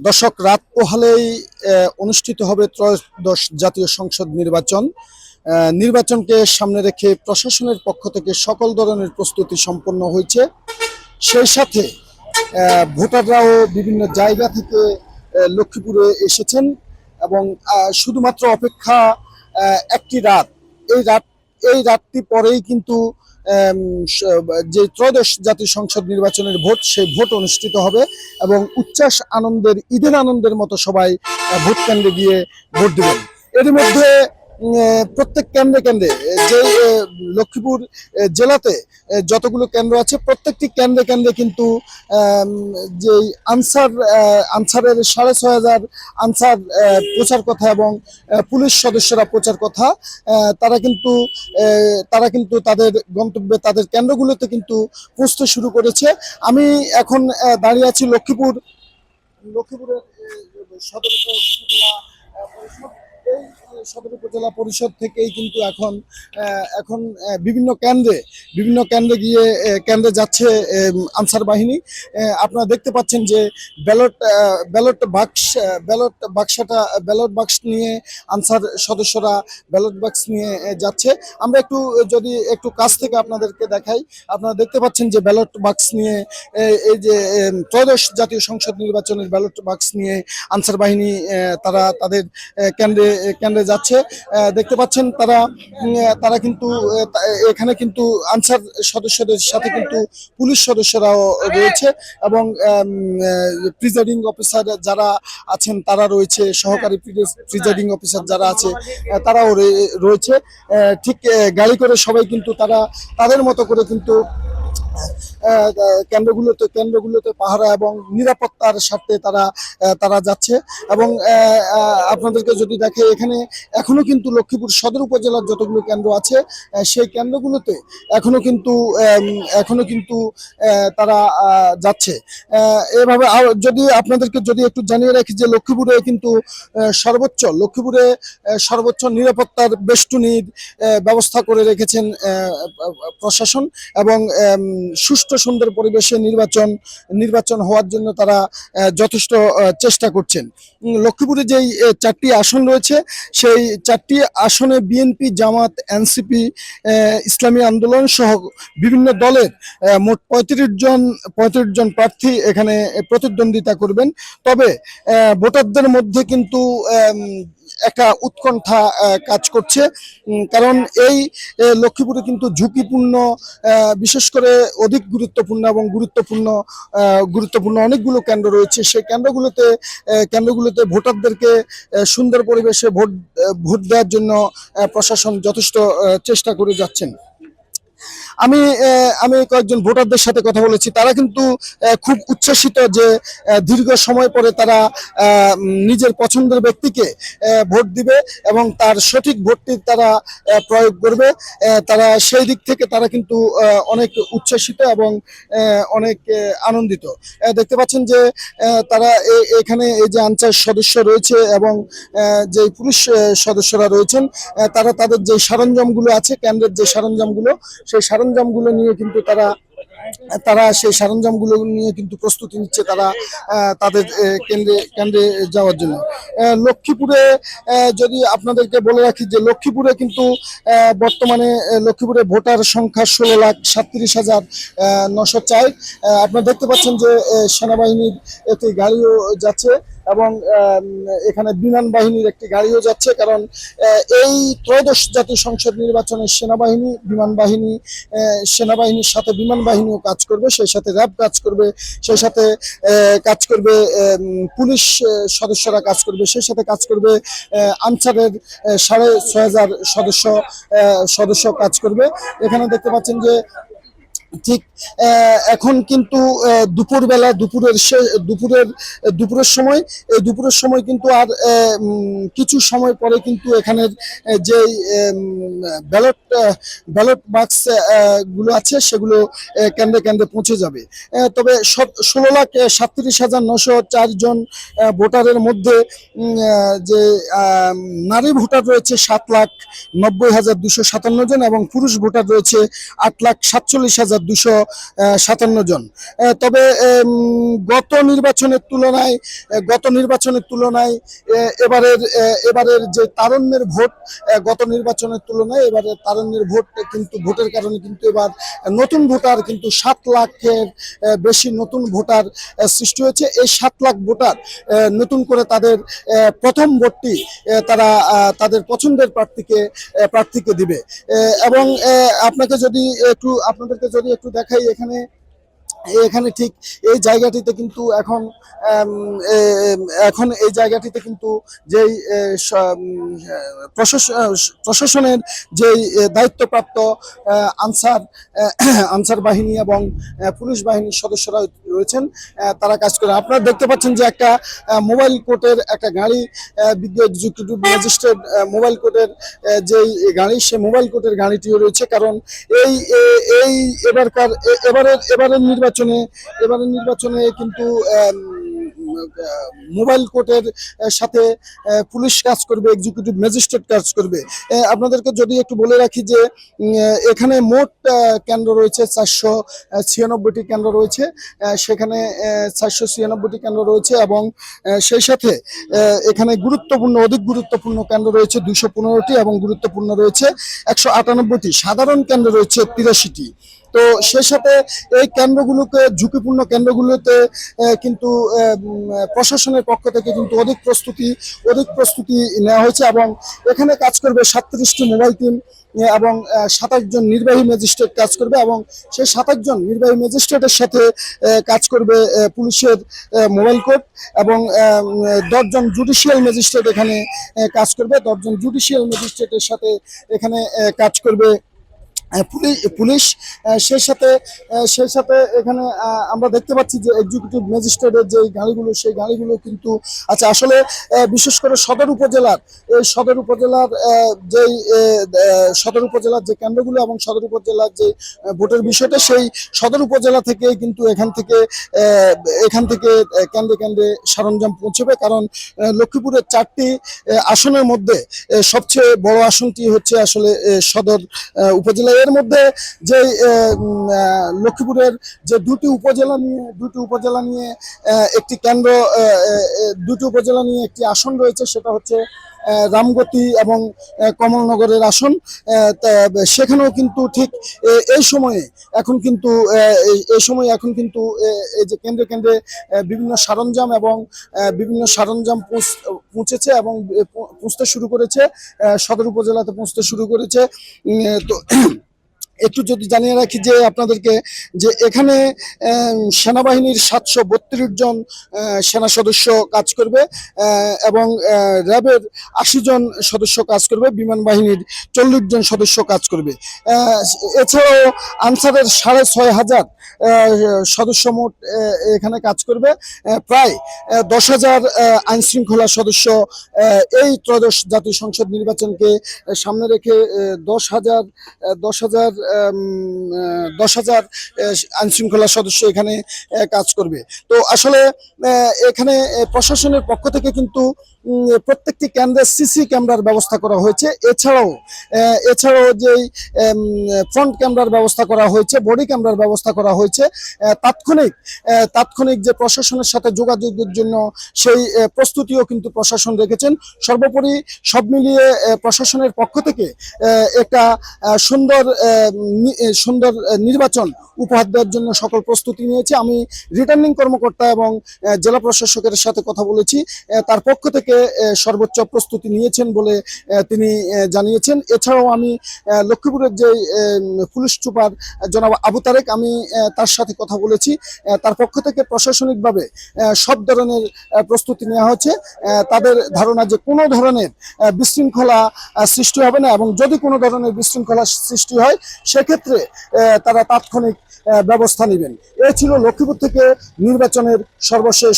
দর্শক, রাত পোহালেই অনুষ্ঠিত হবে ত্রয়োদশ জাতীয় সংসদ নির্বাচন। নির্বাচনকে সামনে রেখে প্রশাসনের পক্ষ থেকে সকল ধরনের প্রস্তুতি সম্পন্ন হয়েছে। সেই সাথে ভোটাররাও বিভিন্ন জায়গা থেকে লক্ষ্মীপুরে এসেছেন এবং শুধুমাত্র অপেক্ষা একটি রাত। এই রাত এই রাতটি পরেই কিন্তু যে ত্রয়োদশ জাতীয় সংসদ নির্বাচনের ভোট, সেই ভোট অনুষ্ঠিত হবে এবং উচ্ছ্বাস আনন্দের, ঈদের আনন্দের মতো সবাই ভোট কেন্দ্রে গিয়ে ভোট দেবেন। এর মধ্যে প্রত্যেক কেন্দ্রে কেন্দ্রে যে লক্ষ্মীপুর জেলাতে যতগুলো কেন্দ্র আছে, প্রত্যেকটি কেন্দ্রে কেন্দ্রে কিন্তু যে আনসারের 6,500 আনসার প্রচার কথা এবং পুলিশ সদস্যরা প্রচার কথা, তারা কিন্তু তাদের গন্তব্যে, তাদের কেন্দ্রগুলোতে কিন্তু পৌঁছতে শুরু করেছে। আমি এখন দাঁড়িয়ে আছি লক্ষ্মীপুরের সদর উপজেলা পরিষদ। এই সদর উপজেলা পরিষদ থেকেই কিন্তু এখন বিভিন্ন কেন্দ্রে গিয়ে কেন্দ্রে যাচ্ছে আনসার বাহিনী। আপনারা দেখতে পাচ্ছেন যে ব্যালট বাক্স নিয়ে আনসার সদস্যরা ব্যালট বাক্স নিয়ে যাচ্ছে। আমরা একটু কাছ থেকে আপনাদেরকে দেখাই। আপনারা দেখতে পাচ্ছেন যে ব্যালট বাক্স নিয়ে, এই যে ত্রয়োদশ জাতীয় সংসদ নির্বাচনের ব্যালট বাক্স নিয়ে আনসার বাহিনী তারা তাদের কেন্দ্রে যাচ্ছে। দেখতে পাচ্ছেন তারা কিন্তু এখানে কিন্তু আনসার সদস্যদের সাথে কিন্তু পুলিশ সদস্যরাও রয়েছে এবং প্রিজাইডিং অফিসার যারা আছেন তারা রয়েছে, সহকারী প্রিজাইডিং অফিসার যারা আছে তারাও রয়েছে। ঠিক গাড়ি করে সবাই কিন্তু তারা তাদের মতো করে কিন্তু কেন্দ্রগুলোতে পাহারা এবং নিরাপত্তার স্বার্থে তারা যাচ্ছে। এবং আপনাদেরকে যদি দেখে, এখানে এখনো কিন্তু লক্ষ্মীপুর সদর উপজেলার যতগুলো কেন্দ্র আছে, সেই কেন্দ্রগুলোতে এখনো কিন্তু তারা যাচ্ছে। এভাবে আপনাদেরকে একটু জানিয়ে রাখি যে লক্ষ্মীপুরে সর্বোচ্চ নিরাপত্তার বেষ্টনীর ব্যবস্থা করে রেখেছেন প্রশাসন এবং সুষ্ঠু সুন্দর পরিবেশে নির্বাচন হওয়ার জন্য তারা যথেষ্ট চেষ্টা করছেন। লক্ষ্মীপুরে যেই 4টি আসন রয়েছে, সেই 4টি আসনে বিএনপি, জামাত, এনসিপি, ইসলামী আন্দোলন সহ বিভিন্ন দলের মোট 35 জন প্রার্থী এখানে প্রতিদ্বন্দ্বিতা করবেন। তবে ভোটারদের মধ্যে কিন্তু একটা উৎকণ্ঠা কাজ করছে, কারণ এই লক্ষ্মীপুরে কিন্তু ঝুঁকিপূর্ণ, বিশেষ করে অধিক গুরুত্বপূর্ণ এবং গুরুত্বপূর্ণ অনেকগুলো কেন্দ্র রয়েছে। সেই কেন্দ্রগুলোতে ভোটারদেরকে সুন্দর পরিবেশে ভোট দেওয়ার জন্য প্রশাসন যথেষ্ট চেষ্টা করে যাচ্ছেন। আমি কয়েকজন ভোটারদের সাথে কথা বলেছি, তারা কিন্তু খুব উচ্ছ্বসিত যে দীর্ঘ সময় পরে তারা নিজের পছন্দের ব্যক্তিকে ভোট দিবে এবং তার সঠিক ভোটটি তারা প্রয়োগ করবে। তারা সেই দিক থেকে তারা কিন্তু অনেক উচ্ছ্বসিত এবং অনেক আনন্দিত। দেখতে পাচ্ছেন যে তারা এখানে এই যে আনসার সদস্য রয়েছে এবং যে পুলিশ সদস্যরা রয়েছেন, তারা তাদের যে সরঞ্জামগুলো আছে, কেন্দ্রের যে সরঞ্জামগুলো, সেই সরঞ্জামগুলো নিয়ে কিন্তু প্রস্তুতি নিচ্ছে তারা তাদের কেন্দ্রে যাওয়ার জন্য। লক্ষ্মীপুরে যদি আপনাদেরকে বলে রাখি যে লক্ষ্মীপুরে কিন্তু বর্তমানে লক্ষ্মীপুরে ভোটার সংখ্যা 16,37,904। আপনারা দেখতে পাচ্ছেন যে সেনাবাহিনীর একটি গাড়িও যাচ্ছে এবং এখানে বিমান বাহিনীর একটি গাড়িও যাচ্ছে, কারণ এই ত্রয়োদশ জাতীয় সংসদ নির্বাচনে সেনাবাহিনীর সাথে বিমান বাহিনীও কাজ করবে, সেই সাথে র্যাব কাজ করবে, সেই সাথে পুলিশ সদস্যরা কাজ করবে, সেই সাথে কাজ করবে আনসারের 6,500 সদস্য কাজ করবে। এখানে দেখতে পাচ্ছেন যে ঠিক এখন কিন্তু দুপুরের সময় কিন্তু আর কিছু সময় পরে কিন্তু এখানের যে ব্যালট বাক্স গুলো আছে, সেগুলো কেন্দ্রে কেন্দ্রে পৌঁছে যাবে। তবে 16,37,904 জন ভোটারের মধ্যে যে নারী ভোটার রয়েছে 7,90,257 জন এবং পুরুষ ভোটার রয়েছে 8,47,000 6,257 জন। তবে গত নির্বাচনের তুলনায় এবারের যে তারুণ্যের ভোট, গত নির্বাচনের তুলনায় এবারের তারুণ্যের ভোট কিন্তু ভোটের কারণে কিন্তু এবার নতুন ভোটার কিন্তু 7 লাখের বেশি নতুন ভোটার সৃষ্টি হয়েছে। এই 7 লাখ ভোটার নতুন করে তাদের প্রথম ভোটটি তারা তাদের পছন্দের প্রার্থীকে দিবে। এবং আপনাদেরকে যদি একটু দেখাই, এখানে ঠিক এই জায়গাটিতে কিন্তু এখন এই জায়গাটিতে কিন্তু যেই প্রশাসনের যেই দায়িত্বপ্রাপ্ত আনসার বাহিনী এবং পুলিশ বাহিনীর সদস্যরা রয়েছেন, তারা কাজ করে। আপনারা দেখতে পাচ্ছেন যে একটা মোবাইল কোর্টের একটা গাড়ি, বিজ্ঞ এক্সিকিউটিভ ম্যাজিস্ট্রেট মোবাইল কোর্টের যেই গাড়ি, সে মোবাইল কোর্টের গাড়িটিও রয়েছে। কারণ এই এই এবারের নির্বাচনে কিন্তু মোবাইল কোর্টের সাথে পুলিশ কাজ করবে, এক্সিকিউটিভ ম্যাজিস্ট্রেট কাজ করবে। আপনাদেরকে যদি একটু বলে রাখি যে এখানে মোট কেন্দ্র রয়েছে 496টি কেন্দ্র রয়েছে। সেখানে 496টি কেন্দ্র রয়েছে এবং সেই সাথে এখানে অধিক গুরুত্বপূর্ণ কেন্দ্র রয়েছে 215টি এবং গুরুত্বপূর্ণ রয়েছে 198টি। সাধারণ কেন্দ্র রয়েছে 83টি। তো সেই সাথে এই ঝুঁকিপূর্ণ কেন্দ্রগুলোতে কিন্তু প্রশাসনের পক্ষ থেকে কিন্তু অধিক প্রস্তুতি নেওয়া হয়েছে এবং এখানে কাজ করবে 37টি মোবাইল টিম এবং 27 জন নির্বাহী ম্যাজিস্ট্রেট কাজ করবে এবং সেই 27 জন নির্বাহী ম্যাজিস্ট্রেটের সাথে কাজ করবে পুলিশের মোবাইল কোর্ট এবং 10 জন জুডিশিয়াল ম্যাজিস্ট্রেট এখানে কাজ করবে। 10 জন জুডিশিয়াল ম্যাজিস্ট্রেটের সাথে এখানে কাজ করবে পুলিশ। সেই সাথে এখানে আমরা দেখতে পাচ্ছি যে এক্সিকিউটিভ ম্যাজিস্ট্রেটের যে গাড়িগুলো, সেই গাড়িগুলো কিন্তু আচ্ছা, আসলে বিশেষ করে সদর উপজেলার যে কেন্দ্রগুলো এবং সদর উপজেলার যে ভোটের বিষয়টা, সেই সদর উপজেলা থেকে কিন্তু এখান থেকে কেন্দ্রে কেন্দ্রে সরঞ্জাম পৌঁছবে। কারণ লক্ষ্মীপুরের 4টি আসনের মধ্যে সবচেয়ে বড় আসনটি হচ্ছে আসলে সদর উপজেলা। এর মধ্যে যে লক্ষ্মীপুরের যে দুটি উপজেলা নিয়ে একটি কেন্দ্র, দুটি উপজেলা নিয়ে একটি আসন রয়েছে, সেটা হচ্ছে রামগতি এবং কমলনগরের আসন। সেখানেও কিন্তু ঠিক এই সময়ে এখন কিন্তু এই যে কেন্দ্রে কেন্দ্রে বিভিন্ন সরঞ্জাম পৌঁছেছে এবং পৌঁছতে শুরু করেছে, সদর উপজেলাতে পৌঁছতে শুরু করেছে। তো একটু যদি জানিয়ে রাখি যে আপনাদেরকে, যে এখানে সেনাবাহিনীর 732 জন সেনা সদস্য কাজ করবে এবং র্যাবের 80 জন সদস্য কাজ করবে, বিমান বাহিনীর 40 জন সদস্য কাজ করবে। এছাড়াও আনসারের 6,500 সদস্য মোট এখানে কাজ করবে। প্রায় 10,000 আইন শৃঙ্খলা সদস্য এই ত্রয়োদশ জাতীয় সংসদ নির্বাচনকে সামনে রেখে 10,000 আইন শৃঙ্খলা সদস্য এখানে কাজ করবে। তো আসলে এখানে প্রশাসনের পক্ষ থেকে কিন্তু প্রত্যেকটি কেন্দ্রে সিসি ক্যামেরার ব্যবস্থা করা হয়েছে। এছাড়াও যে ফ্রন্ট ক্যামেরার ব্যবস্থা করা হয়েছে, বডি ক্যামেরার ব্যবস্থা করা হয়েছে। তাৎক্ষণিক যে প্রশাসনের সাথে যোগাযোগের জন্য সেই প্রস্তুতিও কিন্তু প্রশাসন রেখেছেন। সর্বোপরি সব মিলিয়ে প্রশাসনের পক্ষ থেকে একটা সুন্দর নির্বাচন উপহার দেওয়ার জন্য সকল প্রস্তুতি নিয়েছে। আমি রিটার্নিং কর্মকর্তা এবং জেলা প্রশাসকের সাথে কথা বলেছি, তার পক্ষ থেকে সর্বোচ্চ প্রস্তুতি নিয়েছেন বলে তিনি জানিয়েছেন। এছাড়াও আমি লক্ষ্মীপুরের যে পুলিশ সুপার জনাব আবু তারেক, আমি তার সাথে কথা বলেছি। তার পক্ষ থেকে প্রশাসনিকভাবে সব ধরনের প্রস্তুতি নেওয়া হচ্ছে। তাদের ধারণা যে কোনো ধরনের বিশৃঙ্খলা সৃষ্টি হবে না এবং যদি কোনো ধরনের বিশৃঙ্খলা সৃষ্টি হয় সেক্ষেত্রে তারা তাৎক্ষণিক ব্যবস্থা নেবেন। এ ছিল লক্ষ্মীপুর থেকে নির্বাচনের সর্বশেষ